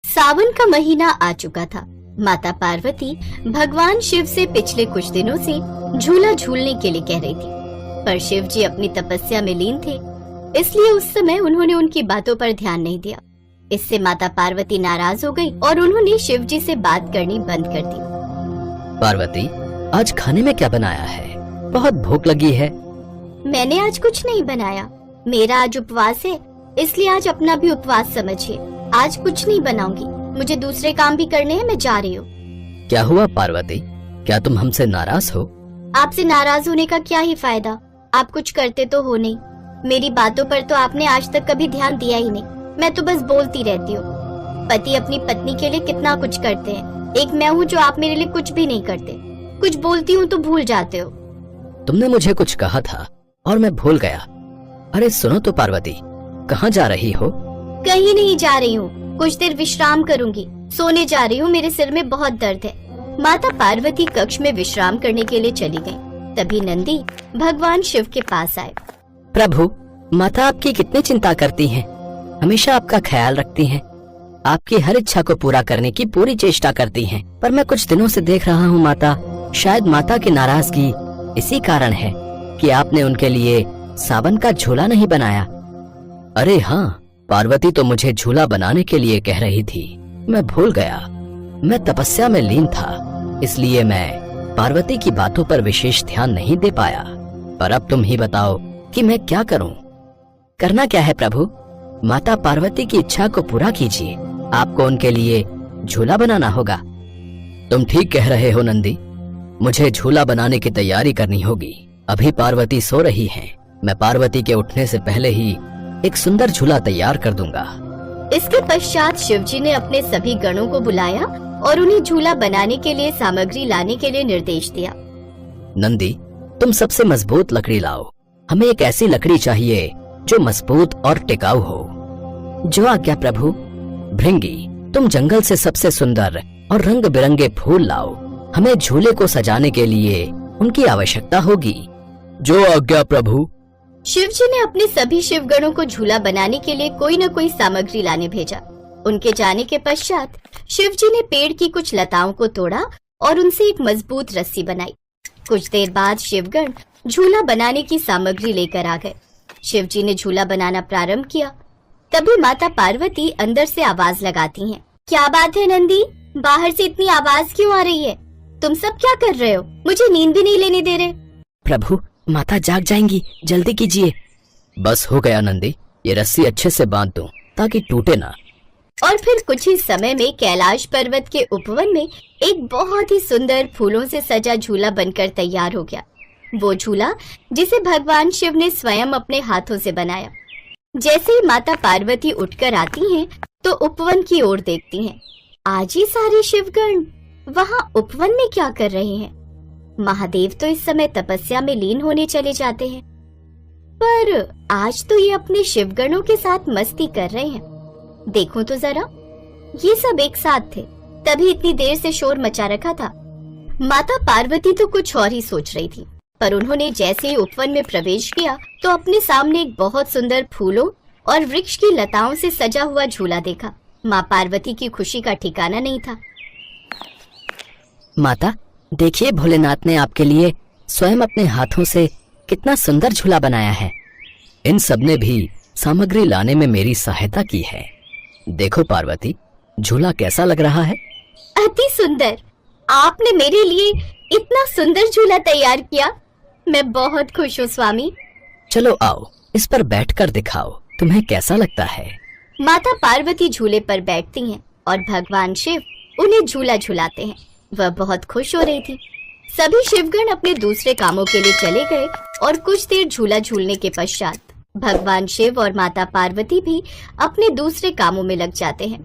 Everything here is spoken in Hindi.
सावन का महीना आ चुका था। माता पार्वती भगवान शिव से पिछले कुछ दिनों से झूला झूलने के लिए कह रही थी, पर शिव जी अपनी तपस्या में लीन थे, इसलिए उस समय उन्होंने उनकी बातों पर ध्यान नहीं दिया। इससे माता पार्वती नाराज हो गई और उन्होंने शिव जी से बात करनी बंद कर दी। पार्वती, आज खाने में क्या बनाया है? बहुत भूख लगी है। मैंने आज कुछ नहीं बनाया, मेरा आज उपवास है, इसलिए आज अपना भी उपवास समझिए। आज कुछ नहीं बनाऊंगी, मुझे दूसरे काम भी करने हैं, मैं जा रही हूँ। क्या हुआ पार्वती, क्या तुम हमसे नाराज हो? आपसे नाराज होने का क्या ही फायदा, आप कुछ करते तो हो नहीं। मेरी बातों पर तो आपने आज तक कभी ध्यान दिया ही नहीं, मैं तो बस बोलती रहती हूँ। पति अपनी पत्नी के लिए कितना कुछ करते हैं, एक मैं हूँ जो आप मेरे लिए कुछ भी नहीं करते। कुछ बोलती हूँ तो भूल जाते हो। तुमने मुझे कुछ कहा था और मैं भूल गया। अरे सुनो तो पार्वती, कहाँ जा रही हो? कहीं नहीं जा रही हूँ, कुछ देर विश्राम करूंगी, सोने जा रही हूँ, मेरे सिर में बहुत दर्द है। माता पार्वती कक्ष में विश्राम करने के लिए चली गयी। तभी नंदी भगवान शिव के पास आए। प्रभु, माता आपकी कितनी चिंता करती हैं, हमेशा आपका ख्याल रखती हैं, आपकी हर इच्छा को पूरा करने की पूरी चेष्टा करती हैं। पर मैं कुछ दिनों से देख रहा हूँ माता, शायद माता की नाराजगी इसी कारण है कि आपने उनके लिए सावन का झूला नहीं बनाया। अरे हाँ, पार्वती तो मुझे झूला बनाने के लिए कह रही थी, मैं भूल गया। मैं तपस्या में लीन था, इसलिए मैं पार्वती की बातों पर विशेष ध्यान नहीं दे पाया। पर अब तुम ही बताओ कि मैं क्या करूं? करना क्या है प्रभु? माता पार्वती की इच्छा को पूरा कीजिए, आपको उनके लिए झूला बनाना होगा। तुम ठीक कह रहे हो नंदी, मुझे झूला बनाने की तैयारी करनी होगी। अभी पार्वती सो रही हैं, मैं पार्वती के उठने से पहले ही एक सुंदर झूला तैयार कर दूंगा। इसके पश्चात शिवजी ने अपने सभी गणों को बुलाया और उन्हें झूला बनाने के लिए सामग्री लाने के लिए निर्देश दिया। नंदी, तुम सबसे मजबूत लकड़ी लाओ, हमें एक ऐसी लकड़ी चाहिए जो मजबूत और टिकाऊ हो। जो आज्ञा प्रभु। भृंगी, तुम जंगल से सबसे सुंदर और रंग बिरंगे फूल लाओ, हमें झूले को सजाने के लिए उनकी आवश्यकता होगी। जो आज्ञा प्रभु। शिवजी ने अपने सभी शिवगणों को झूला बनाने के लिए कोई न कोई सामग्री लाने भेजा। उनके जाने के पश्चात शिवजी ने पेड़ की कुछ लताओं को तोड़ा और उनसे एक मजबूत रस्सी बनाई। कुछ देर बाद शिवगण झूला बनाने की सामग्री लेकर आ गए। शिवजी ने झूला बनाना प्रारंभ किया। तभी माता पार्वती अंदर से आवाज लगाती हैं। क्या बात है नंदी, बाहर से इतनी आवाज क्यों आ रही है? तुम सब क्या कर रहे हो? मुझे नींद भी नहीं लेने दे रहे। प्रभु, माता जाग जाएंगी, जल्दी कीजिए। बस हो गया नंदी, ये रस्सी अच्छे से बांध दो ताकि टूटे ना। और फिर कुछ ही समय में कैलाश पर्वत के उपवन में एक बहुत ही सुंदर फूलों से सजा झूला बनकर तैयार हो गया। वो झूला जिसे भगवान शिव ने स्वयं अपने हाथों से बनाया। जैसे ही माता पार्वती उठकर आती हैं, तो उपवन की ओर देखती हैं। आज ही सारे शिवगण वहाँ उपवन में क्या कर रहे हैं? महादेव तो इस समय तपस्या में लीन होने चले जाते हैं, पर आज तो ये अपने शिवगणों के साथ मस्ती कर रहे हैं। देखो तो जरा, ये सब एक साथ थे, तभी इतनी देर से शोर मचा रखा था। माता पार्वती तो कुछ और ही सोच रही थी, पर उन्होंने जैसे ही उपवन में प्रवेश किया तो अपने सामने एक बहुत सुंदर फूलों और वृक्ष की लताओं से सजा हुआ झूला देखा। माँ पार्वती की खुशी का ठिकाना नहीं था। माता, देखिए, भोलेनाथ ने आपके लिए स्वयं अपने हाथों से कितना सुंदर झूला बनाया है। इन सब ने भी सामग्री लाने में मेरी सहायता की है। देखो पार्वती, झूला कैसा लग रहा है? अति सुंदर। आपने मेरे लिए इतना सुंदर झूला तैयार किया, मैं बहुत खुश हूँ स्वामी। चलो आओ, इस पर बैठकर दिखाओ, तुम्हें कैसा लगता है? माता पार्वती झूले पर बैठती हैं और भगवान शिव उन्हें झूला झुलाते हैं। वह बहुत खुश हो रही थी। सभी शिवगण अपने दूसरे कामों के लिए चले गए और कुछ देर झूला झूलने के पश्चात भगवान शिव और माता पार्वती भी अपने दूसरे कामों में लग जाते हैं।